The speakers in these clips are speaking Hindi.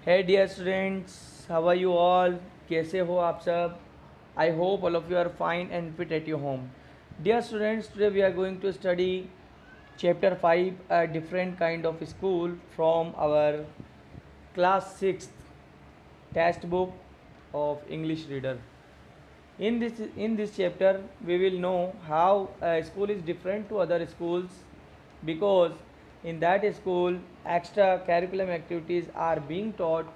Hey dear students, how are you all? कैसे हो आप सब? I hope all of you are fine and fit at your home. Dear students, today we are going to study chapter 5, a different kind of school from our class 6th test book of English reader. In this chapter we will know how a school is different to other schools because in that school extra curriculum activities are being taught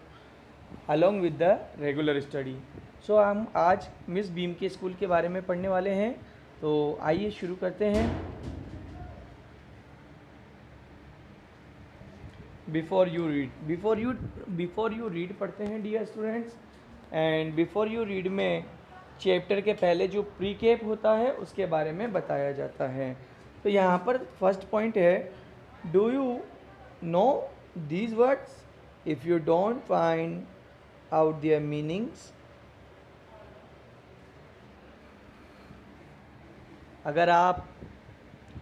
along with the regular study. सो हम आज मिस बीम के स्कूल के बारे में पढ़ने वाले हैं, तो आइए शुरू करते हैं. बिफोर यू रीड पढ़ते हैं dear students. And before you read में चैप्टर के पहले जो प्री कैप होता है उसके बारे में बताया जाता है. तो यहाँ पर फर्स्ट पॉइंट है, do you know these words? If you don't find out there meanings, अगर आप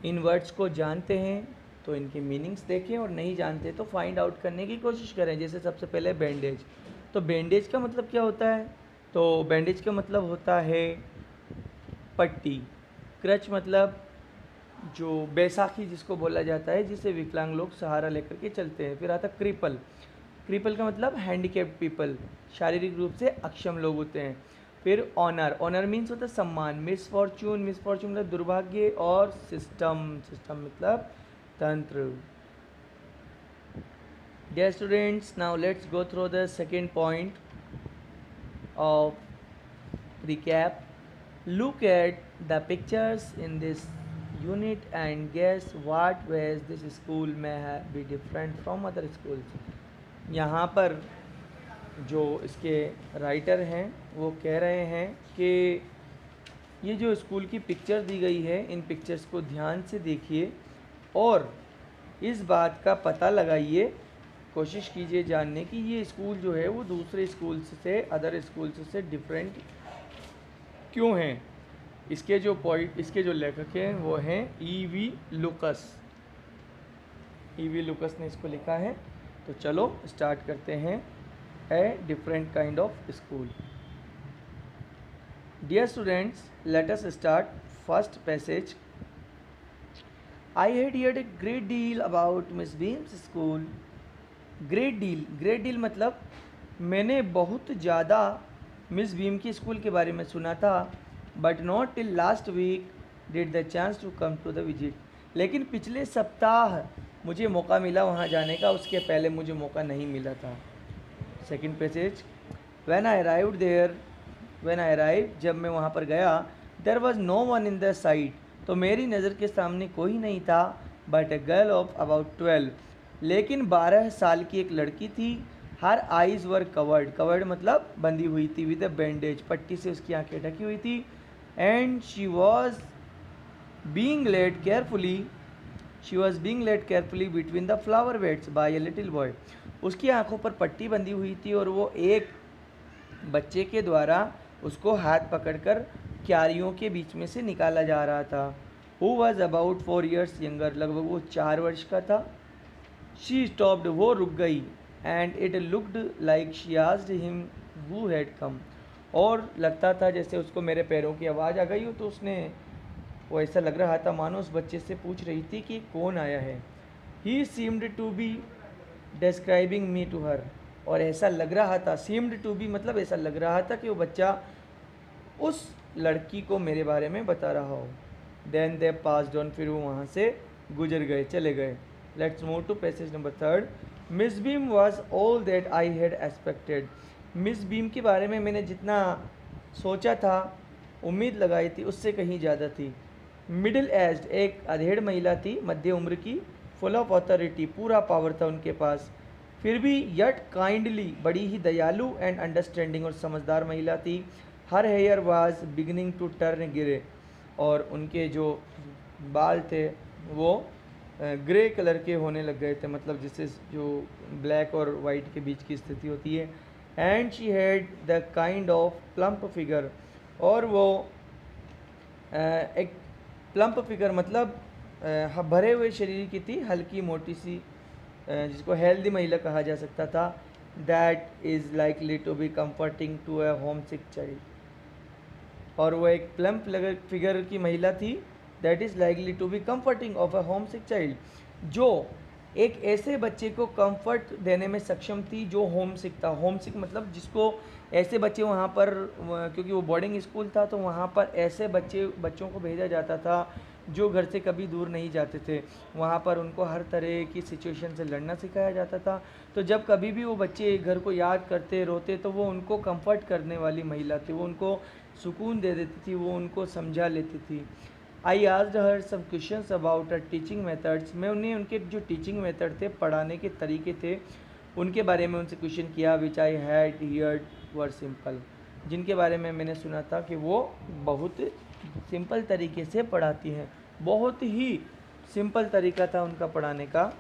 इन वर्ड्स को जानते हैं तो इनकी मीनिंग्स देखें और नहीं जानते तो फाइंड आउट करने की कोशिश करें. जैसे सबसे पहले बैंडेज. तो बैंडेज का मतलब क्या होता है? तो बैंडेज का मतलब होता है पट्टी. क्रच मतलब जो बैसाखी जिसको बोला जाता है, जिसे विकलांग लोग सहारा लेकर के चलते हैं. फिर आता क्रिपल. क्रिपल का मतलब हैंडीकेप्ड पीपल, शारीरिक रूप से अक्षम लोग होते हैं. फिर ऑनर. ऑनर मीन्स होता है सम्मान. मिसफॉर्चून. मिसफॉर्चून मतलब दुर्भाग्य. और सिस्टम. सिस्टम मतलब तंत्र. Dear students, now let's go through the second point of recap. Look at the pictures in this unit and guess what ways this school may be different from other schools. यहाँ पर जो इसके राइटर हैं वो कह रहे हैं कि ये जो स्कूल की पिक्चर दी गई है, इन पिक्चर्स को ध्यान से देखिए और इस बात का पता लगाइए, कोशिश कीजिए जानने की ये स्कूल जो है वो दूसरे स्कूल्स से, अदर स्कूल्स से डिफरेंट क्यों हैं. इसके जो लेखक हैं वो हैं E.V. लुकस. E.V. लुकस ने इसको लिखा है. तो चलो स्टार्ट करते हैं. A different kind of school. Dear students, let us start. First passage. I had heard a great deal about Miss Beam's school. Great deal मतलब मैंने बहुत ज़्यादा मिस बीम की स्कूल के बारे में सुना था. But not till last week did the chance to come to the visit. लेकिन पिछले सप्ताह मुझे मौका मिला वहाँ जाने का, उसके पहले मुझे मौका नहीं मिला था. Second passage. When I arrive, जब मैं वहाँ पर गया, there was no one in the site. तो मेरी नज़र के सामने कोई नहीं था. But a girl of about 12, लेकिन 12 साल की एक लड़की थी. हर आइज़ वर कवर्ड मतलब बंधी हुई थी. विद अ बैंडेज, पट्टी से उसकी आंखें ढकी हुई थी. And she was being led carefully between the flower beds by a little boy. उसकी आंखों पर पट्टी बंधी हुई थी और वो एक बच्चे के द्वारा उसको हाथ पकड़कर क्यारियों के बीच में से निकाला जा रहा था. Who was about 4 years younger, लगभग वो 4 वर्ष का था. शी स्टॉप्ड, वो रुक गई. And it looked like she asked him who had come, और लगता था जैसे उसको मेरे पैरों की आवाज़ आ गई हो. तो उसने, वो ऐसा लग रहा था मानो उस बच्चे से पूछ रही थी कि कौन आया है. He seemed to be describing me to her, और ऐसा लग रहा था, सीम्ड टू बी मतलब ऐसा लग रहा था कि वो बच्चा उस लड़की को मेरे बारे में बता रहा हो. देन दे पास्ड ऑन, फिर वो वहाँ से गुजर गए, चले गए. Let's move to passage number 3. Miss Beam was all that I had expected. Miss Beam के बारे में मैंने जितना सोचा था, उम्मीद लगाई थी, उससे कहीं ज़्यादा थी. मिडिल एज्ड, एक अधेड़ महिला थी, मध्य उम्र की. फुल ऑफ अथॉरिटी, पूरा पावर था उनके पास. फिर भी यट काइंडली, बड़ी ही दयालु एंड अंडरस्टैंडिंग और समझदार महिला थी. Her hair was beginning to turn grey, और उनके जो बाल थे वो ग्रे कलर के होने लग गए थे, मतलब जिससे जो ब्लैक और वाइट के बीच की स्थिति होती है. And she had the kind of plump figure, और वो एक प्लम्प फिगर मतलब भरे हुए शरीर की थी, हल्की मोटी सी, जिसको हेल्दी महिला कहा जा सकता था. That is likely to be comforting to a homesick child. और वो एक प्लम्प फिगर की महिला थी, that is likely to be comforting of a homesick child, जो एक ऐसे बच्चे को कंफर्ट देने में सक्षम थी जो होम सिक था। होम सिक मतलब जिसको ऐसे बच्चे वहाँ पर, क्योंकि वो बोर्डिंग स्कूल था तो वहाँ पर ऐसे बच्चों को भेजा जाता था जो घर से कभी दूर नहीं जाते थे। वहाँ पर उनको हर तरह की सिचुएशन से लड़ना सिखाया जाता था। तो जब कभी भी वो बच्चे घर को याद करते रोते तो वो उनको कंफर्ट करने वाली महिला थी, वो उनको सुकून दे देती थी, वो उनको समझा लेती थी। I asked her some questions about her teaching methods. मैं उन्हें उनके जो टीचिंग मेथड थे, पढ़ाने के तरीके थे, उनके बारे में उनसे क्वेश्चन किया, which I had heard very simple, जिनके बारे में मैंने सुना था कि वो बहुत सिंपल तरीके से पढ़ाती हैं। बहुत ही सिंपल तरीका था उनका पढ़ाने का।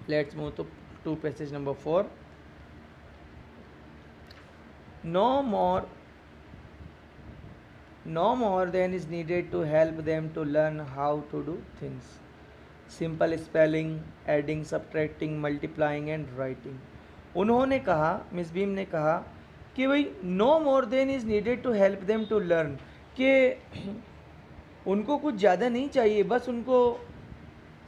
Let's move to passage number 4। No more than is needed to help them to learn how to do things. Simple spelling, adding, subtracting, multiplying and writing. उन्होंने कहा, मिस बीम ने कहा कि भाई no more than is needed to help them to learn, कि उनको कुछ ज़्यादा नहीं चाहिए, बस उनको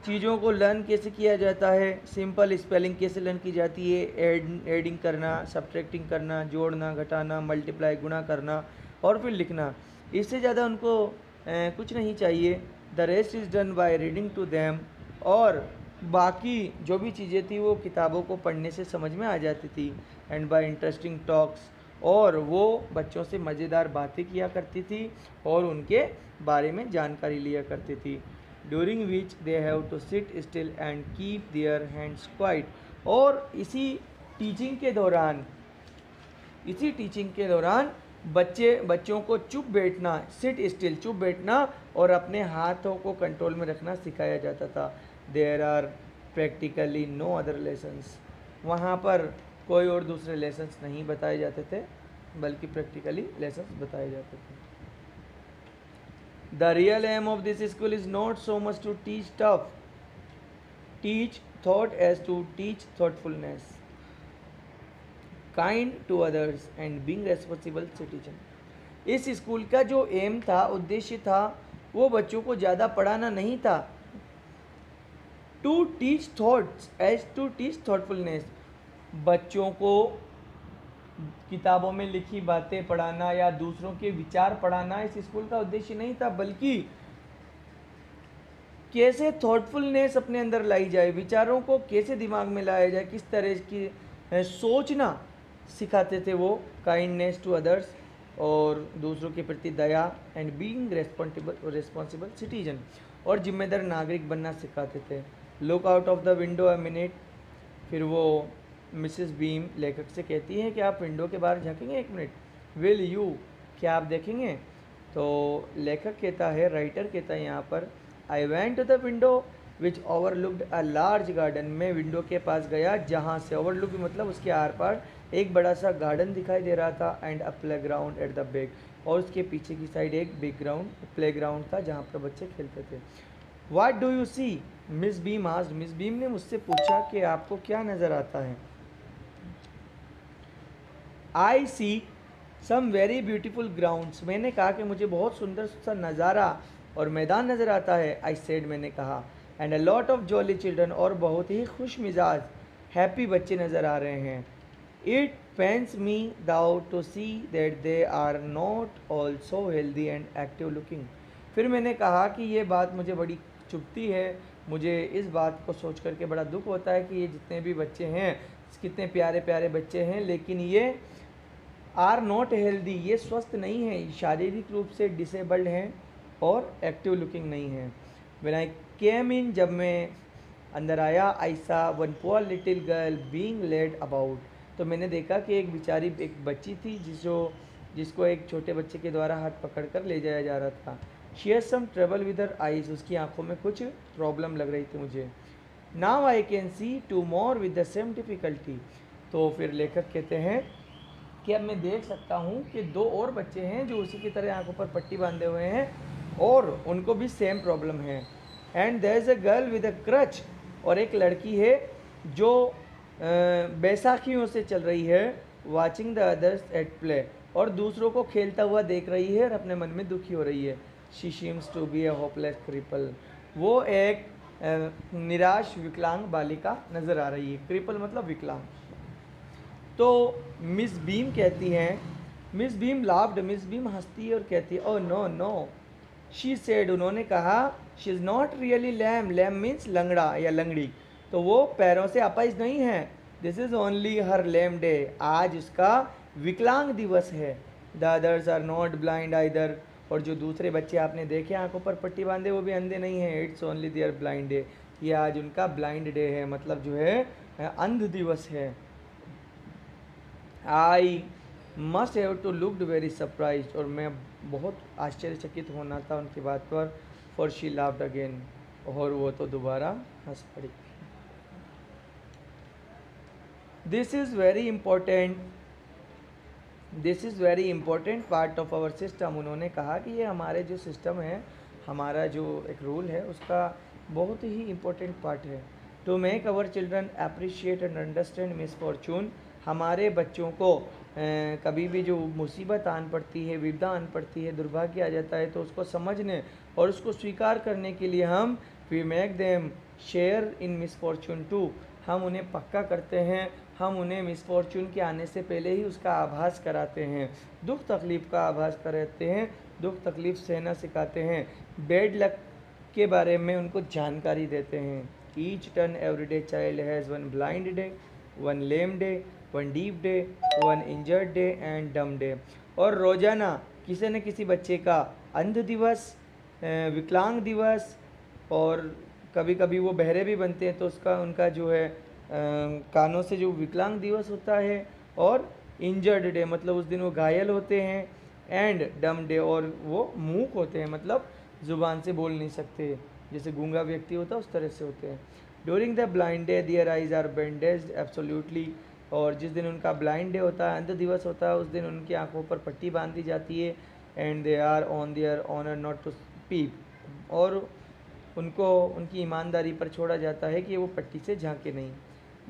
चीज़ों को लर्न कैसे किया जाता है, सिंपल स्पेलिंग कैसे लर्न की जाती है, एडिंग करना, सब्ट्रैक्टिंग करना, जोड़ना, घटाना, मल्टीप्लाई गुणा करना और फिर लिखना, इससे ज़्यादा उनको कुछ नहीं चाहिए। The rest is done by reading to them, और बाकी जो भी चीज़ें थी वो किताबों को पढ़ने से समझ में आ जाती थी। एंड बाय इंटरेस्टिंग टॉक्स, और वो बच्चों से मज़ेदार बातें किया करती थी और उनके बारे में जानकारी लिया करती थी। During which they have to sit still and keep their hands quiet, और इसी टीचिंग के दौरान बच्चों को चुप बैठना, सिट स्टिल चुप बैठना और अपने हाथों को कंट्रोल में रखना सिखाया जाता था। There are practically no other lessons, वहाँ पर कोई और दूसरे लेसन्स नहीं बताए जाते थे बल्कि प्रैक्टिकली लेसन्स बताए जाते थे। The real aim of this school is not so much to teach thought as to teach thoughtfulness, kind to others and being responsible citizen. इस स्कूल का जो एम था, उद्देश्य था, वो बच्चों को ज़्यादा पढ़ाना नहीं था, to teach thoughts as to teach thoughtfulness, बच्चों को किताबों में लिखी बातें पढ़ाना या दूसरों के विचार पढ़ाना इस स्कूल का उद्देश्य नहीं था, बल्कि कैसे थॉटफुलनेस अपने अंदर लाई जाए, विचारों को कैसे दिमाग में लाया जाए, किस तरह की सोचना सिखाते थे वो। काइंडनेस टू अदर्स, और दूसरों के प्रति दया, एंड बीइंग रेस्पॉन्सिबल सिटीजन, और जिम्मेदार नागरिक बनना सिखाते थे। Look out of the window a minute, फिर वो मिसेस बीम लेखक से कहती हैं कि आप विंडो के बाहर झांकेंगे 1 मिनट। विल यू, क्या आप देखेंगे? तो लेखक कहता है, राइटर कहता है यहाँ पर, I went to the window which overlooked a large garden, मैं विंडो के पास गया जहाँ से, ओवरलुक मतलब उसके आर पार एक बड़ा सा गार्डन दिखाई दे रहा था, and a playground at the back, और उसके पीछे की साइड एक प्लेग्राउंड था जहाँ पर बच्चे खेलते थे। What do you see? Miss Beam asked, Miss Beam ने मुझसे पूछा कि आपको क्या नज़र आता है? I see some very beautiful grounds, मैंने कहा कि मुझे बहुत सुंदर सा नज़ारा और मैदान नज़र आता है। आई सेड, मैंने कहा, and a lot of jolly children, और बहुत ही खुश मिजाज हैप्पी बच्चे नज़र आ रहे हैं। It pains me though to see that they are not also healthy and active looking, फिर मैंने कहा कि ये बात मुझे बड़ी चुभती है, मुझे इस बात को सोच करके बड़ा दुख होता है कि ये जितने भी बच्चे हैं, कितने प्यारे प्यारे बच्चे हैं, लेकिन ये आर नॉट हेल्दी, ये स्वस्थ नहीं है, शारीरिक रूप से डिसेबल्ड हैं और एक्टिव लुकिंग नहीं है। व्हेन आई केम इन, जब मैं अंदर आया, I saw one poor little girl being led about, तो मैंने देखा कि एक बच्ची थी जिसको एक छोटे बच्चे के द्वारा हाथ पकड़कर ले जाया जा रहा था। She has some trouble with her eyes, उसकी आंखों में कुछ प्रॉब्लम लग रही थी मुझे। Now I can see 2 more with the same difficulty, तो फिर लेखक कहते हैं कि अब मैं देख सकता हूँ कि 2 और बच्चे हैं जो उसी की तरह आंखों पर पट्टी बांधे हुए हैं और उनको भी सेम प्रॉब्लम है। And there is a girl with a crutch, और एक लड़की है जो बैसाखियों से चल रही है, watching the others at play, और दूसरों को खेलता हुआ देख रही है और अपने मन में दुखी हो रही है। She seems to be a hopeless cripple, वो एक निराश विकलांग बालिका नज़र आ रही है। क्रिपल मतलब विकलांग। तो मिस बीम कहती हैं, Miss Beam laughed, Miss Beam हंसती है और कहती है, oh no no, she said, उन्होंने कहा, she is not really lame, lame means लंगड़ा या लंगड़ी, तो वो पैरों से अपाहिज नहीं है। This is only her lame day, आज उसका विकलांग दिवस है। The others are not blind either, और जो दूसरे बच्चे आपने देखे आंखों पर पट्टी बांधे वो भी अंधे नहीं हैं। It's only their blind day, ये आज उनका ब्लाइंड डे है, मतलब जो है अंध दिवस है। I must have to looked very surprise, और मैं बहुत आश्चर्यचकित होना था उनकी बात पर। फॉर शी लाफ्ड अगेन, और वो तो दोबारा हंस पड़ी। This is very important part of our system, उन्होंने कहा कि ये हमारे जो सिस्टम है, हमारा जो एक रूल है, उसका बहुत ही इम्पोर्टेंट पार्ट है। To make our children appreciate and understand misfortune, हमारे बच्चों को कभी भी जो मुसीबत आन पड़ती है, विपदा आन पड़ती है, दुर्भाग्य आ जाता है, तो उसको समझने और उसको स्वीकार करने के लिए हम we make them share in misfortune too, हम उन्हें पक्का करते हैं, हम उन्हें मिसफॉर्चून के आने से पहले ही उसका आभास कराते हैं, दुख तकलीफ़ का आभास कराते हैं, दुख तकलीफ़ सहना सिखाते हैं, बैड लक के बारे में उनको जानकारी देते हैं। Each turn everyday child has one blind day, one lame day, one deep day, one injured day and डम डे, और रोज़ाना किसी न किसी बच्चे का अंध दिवस, विकलांग दिवस, और कभी कभी वो बहरे भी बनते हैं तो उसका उनका जो है कानों से जो विकलांग दिवस होता है, और इंजर्ड डे मतलब उस दिन वो घायल होते हैं, एंड डम डे और वो मूक होते हैं, मतलब ज़ुबान से बोल नहीं सकते, जैसे गूंगा व्यक्ति होता है उस तरह से होते हैं। During the blind day their eyes are bandaged absolutely, और जिस दिन उनका ब्लाइंड डे होता है, अंध दिवस होता है, उस दिन उनकी आंखों पर पट्टी बांध दी जाती है। And they are on their honour not to speak, और उनको उनकी ईमानदारी पर छोड़ा जाता है कि वो पट्टी से झांके नहीं।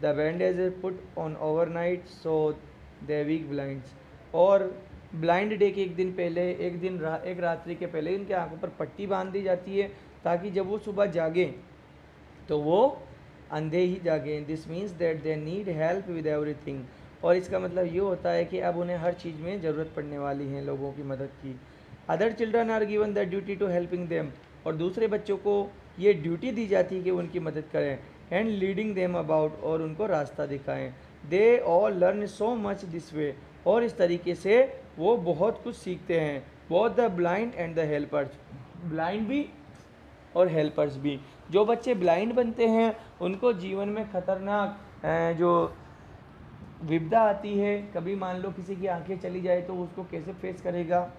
The bandage is put on overnight so they wake blinds, और ब्लाइंड डे के एक दिन पहले, एक रात्रि के पहले इनके आंखों पर पट्टी बांध दी जाती है, ताकि जब वो सुबह जागें तो वो अंधे ही जागें। This means that they need help with everything, और इसका मतलब ये होता है कि अब उन्हें हर चीज़ में ज़रूरत पड़ने वाली है लोगों की मदद की। Other children are given the duty to helping them, और दूसरे बच्चों को ये ड्यूटी दी जाती है कि उनकी मदद करें। एंड लीडिंग देम अबाउट, और उनको रास्ता दिखाएं। They all learn so much this way, और इस तरीके से वो बहुत कुछ सीखते हैं। Both the blind and the helpers, blind भी और हेल्पर्स भी। जो बच्चे ब्लाइंड बनते हैं उनको जीवन में खतरनाक जो विपदा आती है, कभी मान लो किसी की आंखें चली जाए तो उसको कैसे फेस करेगा,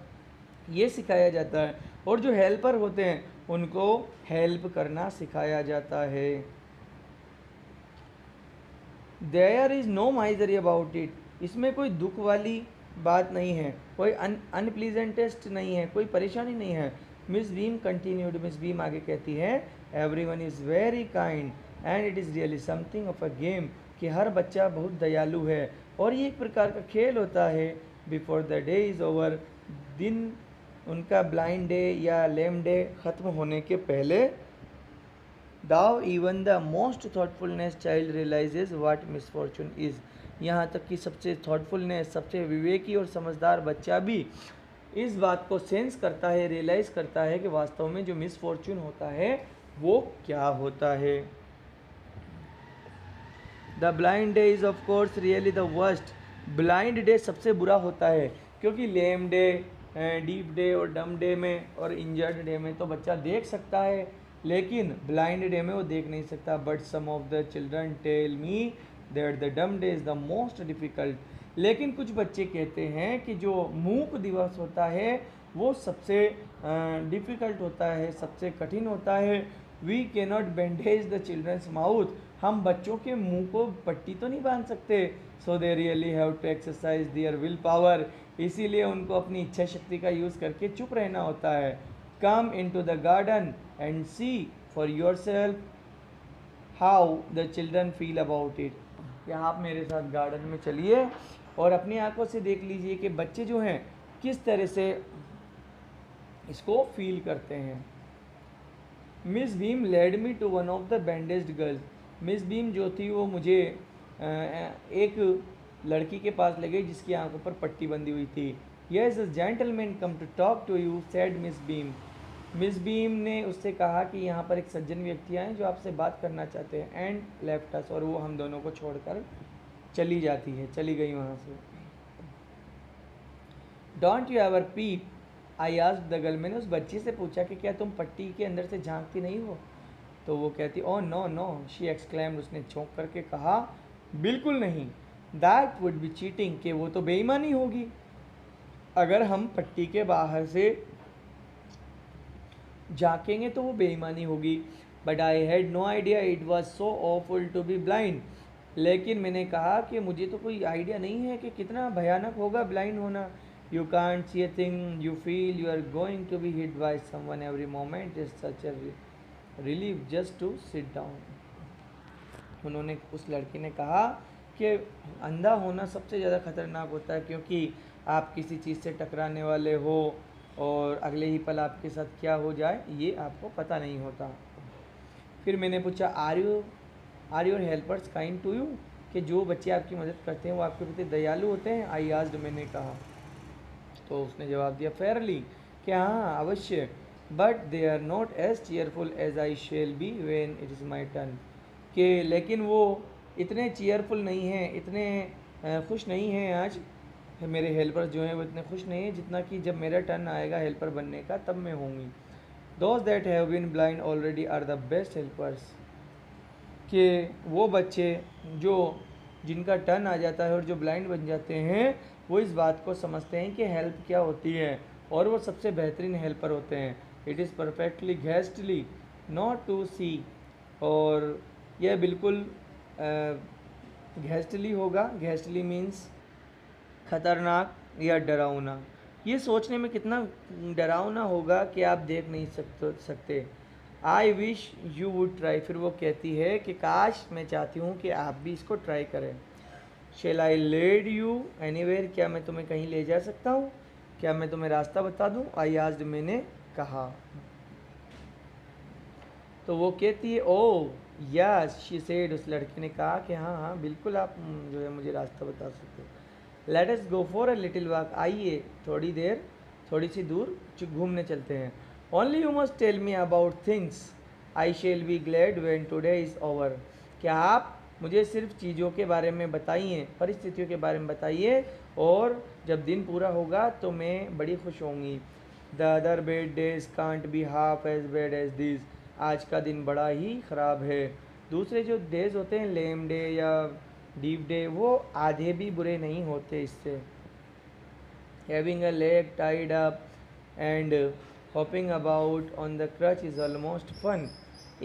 ये सिखाया जाता है। और जो हेल्पर होते हैं उनको हेल्प करना सिखाया जाता है। There is no misery about it, इसमें कोई दुख वाली बात नहीं है, कोई अनप्लीजेंटेस्ट नहीं है, कोई परेशानी नहीं है। Miss beam continued, miss beam आगे कहती है, everyone is very kind and it is really something of a game, कि हर बच्चा बहुत दयालु है और ये एक प्रकार का खेल होता है। Before the day is over, दिन उनका ब्लाइंड डे या लेम डे ख़त्म होने के पहले, though even the most thoughtfulness child realises what misfortune is, यहाँ तक कि सबसे थॉटफुलनेस, सबसे विवेकी और समझदार बच्चा भी इस बात को सेंस करता है, रियलाइज़ करता है कि वास्तव में जो मिसफॉर्चून होता है वो क्या होता है। The blind day is of course really the worst, blind day सबसे बुरा होता है, क्योंकि लेम डे, डीप डे और डम डे में और इंजर्ड डे में तो बच्चा देख सकता है, लेकिन ब्लाइंड डे में वो देख नहीं सकता। But some of the children tell me that the dumb day is the most difficult, लेकिन कुछ बच्चे कहते हैं कि जो मूक दिवस होता है वो सबसे डिफ़िकल्ट होता है, सबसे कठिन होता है। We cannot bandage the children's mouth, हम बच्चों के मुंह को पट्टी तो नहीं बांध सकते। So they really have to exercise their will power, इसीलिए उनको अपनी इच्छा शक्ति का यूज़ करके चुप रहना होता है। Come into the garden and see for yourself how the children feel about it, कि आप मेरे साथ गार्डन में चलिए और अपनी आंखों से देख लीजिए कि बच्चे जो हैं किस तरह से इसको फील करते हैं। Miss Beam led me to one of the bandaged girls. Miss Beam जो थी वो मुझे एक लड़की के पास ले गई जिसकी आंखों पर पट्टी बंधी हुई थी। Yes a gentleman come to talk to you said Miss Beam. Miss Beam ने उससे कहा कि यहाँ पर एक सज्जन व्यक्ति आए जो आपसे बात करना चाहते हैं। एंड लेफ्ट अस, और वो हम दोनों को छोड़कर चली जाती है, चली गई वहाँ से। Don't you ever peep I asked the girl. मैंने उस बच्ची से पूछा कि क्या तुम पट्टी के अंदर से झांकती नहीं हो? तो वो कहती oh no no, she exclaimed. उसने चौंक करके कहा बिल्कुल नहीं। दैट वुड बी चीटिंग, कि वो तो बेईमानी होगी अगर हम पट्टी के बाहर से झांकेंगे तो वो बेईमानी होगी। But I had no idea it was so awful to be blind. लेकिन मैंने कहा कि मुझे तो कोई आइडिया नहीं है कि कितना भयानक होगा ब्लाइंड होना। You can't see a thing, you feel you are going to be hit by someone every moment is such a relief just to sit down. उन्होंने, उस लड़की ने कहा कि अंधा होना सबसे ज़्यादा खतरनाक होता है, क्योंकि आप किसी चीज़ से टकराने वाले हो और अगले ही पल आपके साथ क्या हो जाए ये आपको पता नहीं होता। फिर मैंने पूछा are your helpers kind to you, कि जो बच्चे आपकी मदद करते हैं वो आपके प्रति दयालु होते हैं? आई आस्क्ड, मैंने कहा। तो उसने जवाब दिया फेयरली, कि हाँ अवश्य, but they are not as cheerful as I shall be when it is my turn. कि लेकिन वो इतने चीयरफुल नहीं हैं, इतने खुश नहीं हैं आज मेरे हेल्पर्स जो हैं वो इतने खुश नहीं हैं जितना कि जब मेरा टर्न आएगा हेल्पर बनने का तब मैं होंगी। Those that have been blind already are the best helpers. कि वो बच्चे जो जिनका टर्न आ जाता है और जो ब्लाइंड बन जाते हैं वो इस बात को समझते हैं कि हेल्प क्या होती है और वो सबसे बेहतरीन हेल्पर होते हैं। It is perfectly ghastly not to see, और यह बिल्कुल घैस्टली होगा। घैस्टली मीन्स खतरनाक या डरावना। ये सोचने में कितना डरावना होगा कि आप देख नहीं सकते। I wish you would try. फिर वो कहती है कि काश मैं चाहती हूँ कि आप भी इसको ट्राई करें। Shall I lead you anywhere, क्या मैं तुम्हें कहीं ले जा सकता हूँ? क्या मैं तुम्हें रास्ता बता दूँ? आई आस्क्ड, मैंने कहा। तो वो कहती है ओ यस शी सेड। उस लड़के ने कहा कि हाँ हाँ बिल्कुल, आप जो है मुझे रास्ता बता सकते हो। Let us go for a little walk, आइए थोड़ी सी दूर घूमने चलते हैं। Only you must tell me about things I shall be glad when today is over. क्या आप मुझे सिर्फ चीज़ों के बारे में बताइए, परिस्थितियों के बारे में बताइए, और जब दिन पूरा होगा तो मैं बड़ी खुश होंगी। The other bad days can't be half as bad as this. आज का दिन बड़ा ही ख़राब है। दूसरे जो डेज होते हैं लेम डे या डीप डे, वो आधे भी बुरे नहीं होते इससे। Having a leg tied up and hopping about on the crutch is almost fun.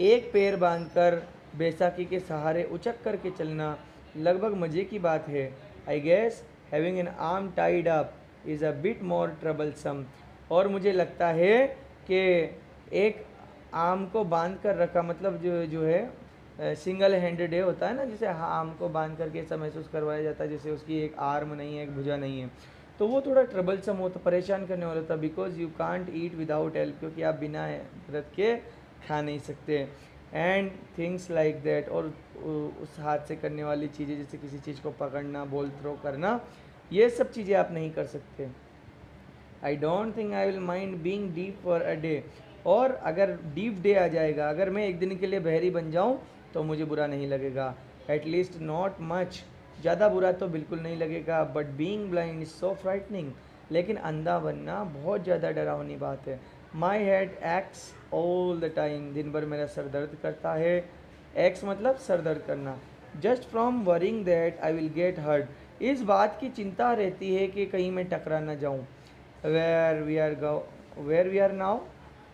एक पैर बांधकर बैसाखी के सहारे उचक करके चलना लगभग मज़े की बात है। I guess having an arm tied up is a bit more troublesome. और मुझे लगता है कि एक आर्म को बांध कर रखा, मतलब जो है सिंगल हैंडेड है होता है ना, जिसे आर्म को बांध करके ऐसा महसूस करवाया जाता है जैसे उसकी एक आर्म नहीं है, एक भुजा नहीं है, तो वो थोड़ा ट्रबलसम होता, परेशान करने वाला था। Because you can't eat without help, क्योंकि आप बिना मदद के खा नहीं सकते। एंड थिंग्स लाइक दैट, और उस हाथ से करने वाली चीज़ें जैसे किसी चीज़ को पकड़ना, बॉल थ्रो करना, ये सब चीज़ें आप नहीं कर सकते। I don't think I will mind being deep for a day. और अगर डीप डे आ जाएगा, अगर मैं एक दिन के लिए बहरी बन जाऊं तो मुझे बुरा नहीं लगेगा। एटलीस्ट नॉट मच, ज़्यादा बुरा तो बिल्कुल नहीं लगेगा। But being blind is so frightening, लेकिन अंधा बनना बहुत ज़्यादा डरावनी बात है। My head x all the time, दिन भर मेरा सर दर्द करता है। एक्स मतलब सर दर्द करना। Just from worrying that I will get hurt, इस बात की चिंता रहती है कि कहीं मैं टकरा ना जाऊँ। वेयर वी आर नाउ,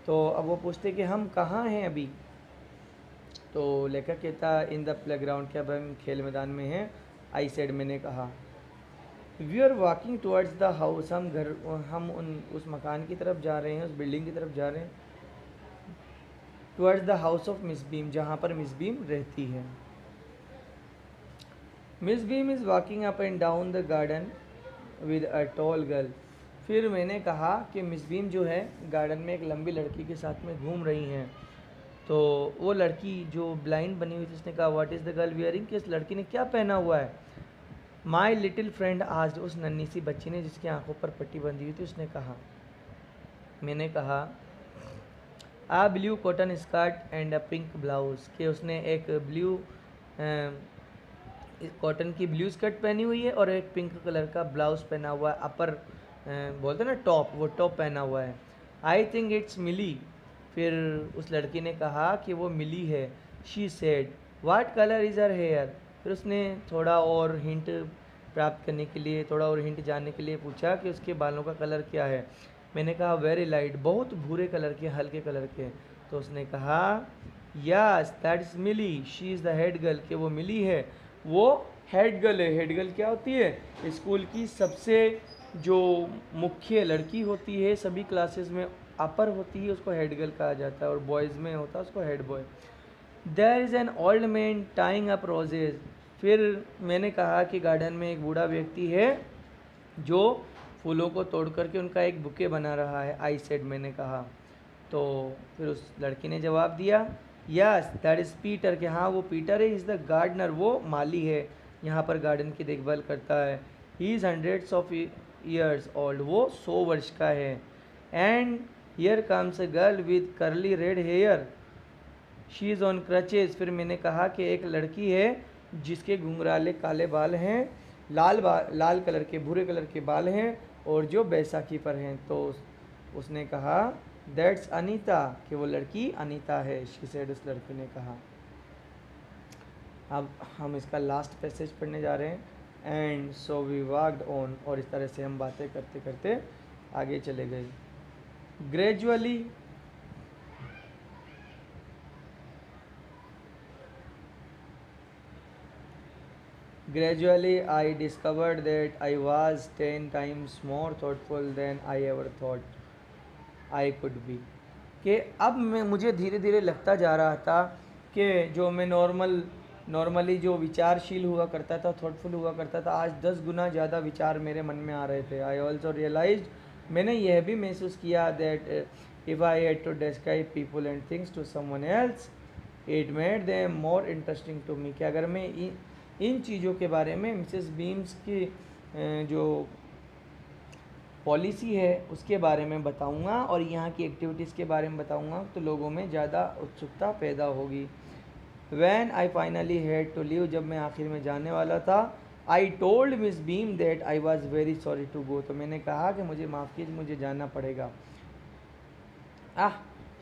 तो अब वो पूछते कि हम कहाँ हैं अभी? तो लेखक कहता इन द प्लेग्राउंड, क्या हम खेल मैदान में हैं? आई सेड, मैंने कहा। We are walking towards the house, हम उस मकान की तरफ जा रहे हैं, उस बिल्डिंग की तरफ जा रहे हैं। Towards the house of miss beam, जहाँ पर मिस बीम रहती है। Miss beam is walking up and down the garden with a tall girl. फिर मैंने कहा कि मिस बीम जो है गार्डन में एक लंबी लड़की के साथ में घूम रही हैं। तो वो लड़की जो ब्लाइंड बनी हुई थी उसने कहा what is the girl wearing, कि इस लड़की ने क्या पहना हुआ है। माई लिटिल फ्रेंड आज, उस नन्ही सी बच्ची ने जिसकी आंखों पर पट्टी बंधी हुई थी उसने कहा। मैंने कहा a blue cotton skirt and a pink blouse, कि उसने एक ब्लू कॉटन की ब्लू स्कर्ट पहनी हुई है और एक पिंक कलर का ब्लाउज पहना हुआ है, अपर बोलते ना टॉप, वो टॉप पहना हुआ है। आई थिंक इट्स मिली, फिर उस लड़की ने कहा कि वो मिली है। She said what colour is her hair, फिर उसने थोड़ा और हिंट प्राप्त करने के लिए, थोड़ा और हिंट जानने के लिए पूछा कि उसके बालों का कलर क्या है। मैंने कहा वेरी लाइट, बहुत भूरे कलर के, हल्के कलर के। तो उसने कहा yes that is Milly, she is the head girl, कि वो मिली है, वो हेड गर्ल है। हेड गर्ल क्या होती है, स्कूल की सबसे जो मुख्य लड़की होती है, सभी क्लासेस में अपर होती है, उसको हेड गर्ल कहा जाता है, और बॉयज़ में होता है उसको head boy. There is an old man tying up roses, फिर मैंने कहा कि गार्डन में एक बूढ़ा व्यक्ति है जो फूलों को तोड़ करके उनका एक बुके बना रहा है। आई सेड, मैंने कहा। तो फिर उस लड़की ने जवाब दिया यस दैट इज़ पीटर, कि हाँ वो पीटर है, इज़ द गार्डनर, वो माली है, यहाँ पर गार्डन की देखभाल करता है। He is hundreds of years old, वो 100 वर्ष का है। And here comes a girl with curly red hair, she is on crutches, फिर मैंने कहा कि एक लड़की है जिसके घुंघराले काले बाल हैं, लाल कलर के, भूरे कलर के बाल हैं, और जो बैसाखी पर हैं। तो उसने कहा दैट्स अनीता, कि वो लड़की अनीता है। शी सेड, उस लड़की ने कहा। अब हम इसका लास्ट पैसेज पढ़ने जा रहे हैं। And so we walked on, और इस तरह से हम बातें करते करते आगे चले गए। Gradually, I discovered that I was 10 times more thoughtful than I ever thought I could be, कि अब मुझे धीरे धीरे लगता जा रहा था कि जो मैं नॉर्मली जो विचारशील हुआ करता था, थॉटफुल हुआ करता था, आज 10 गुना ज़्यादा विचार मेरे मन में आ रहे थे। आई ऑल्सो रियलाइज, मैंने यह भी महसूस किया that if I had to describe people and things to someone else it made them more interesting to me, कि अगर मैं इन चीज़ों के बारे में मिसेस बीम्स की जो पॉलिसी है उसके बारे में बताऊंगा और यहाँ की एक्टिविटीज़ के बारे में बताऊंगा, तो लोगों में ज़्यादा उत्सुकता पैदा होगी। When I finally had to leave, जब मैं आखिर में जाने वाला था, I told Miss Beam that I was very sorry to go, तो मैंने कहा कि मुझे माफ़ कीजिए, मुझे जाना पड़ेगा।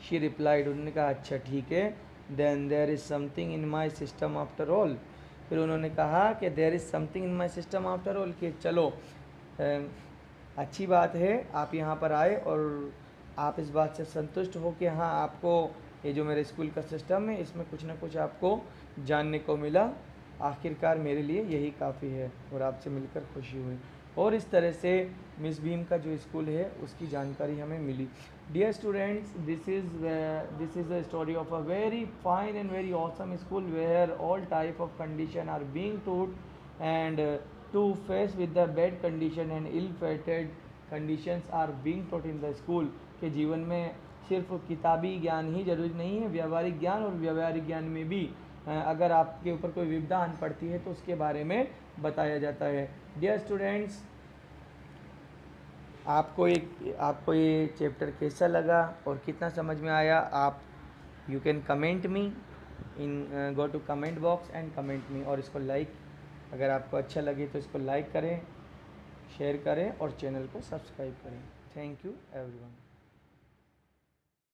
she replied, उन्होंने कहा अच्छा ठीक है। Then there is something in my system after all, फिर उन्होंने कहा कि there is something in my system after all, कि चलो अच्छी बात है आप यहाँ पर आए और आप इस बात से संतुष्ट हो कि हाँ आपको ये जो मेरे स्कूल का सिस्टम है इसमें कुछ ना कुछ आपको जानने को मिला, आखिरकार मेरे लिए यही काफ़ी है और आपसे मिलकर खुशी हुई। और इस तरह से मिस बीम का जो स्कूल है उसकी जानकारी हमें मिली। Dear students, this is the story of a very fine and very awesome school where all type of condition are being taught and to face with the bad condition and ill-fated conditions are being taught in the school, के जीवन में सिर्फ किताबी ज्ञान ही जरूरी नहीं है, व्यावहारिक ज्ञान और व्यावहारिक ज्ञान में भी अगर आपके ऊपर कोई विपदा आन पड़ती है तो उसके बारे में बताया जाता है। डियर स्टूडेंट्स, आपको ये चैप्टर कैसा लगा और कितना समझ में आया, आप you can comment me in go to comment box and comment me, और इसको लाइक, अगर आपको अच्छा लगे तो इसको लाइक करें, शेयर करें और चैनल को सब्सक्राइब करें। Thank you everyone.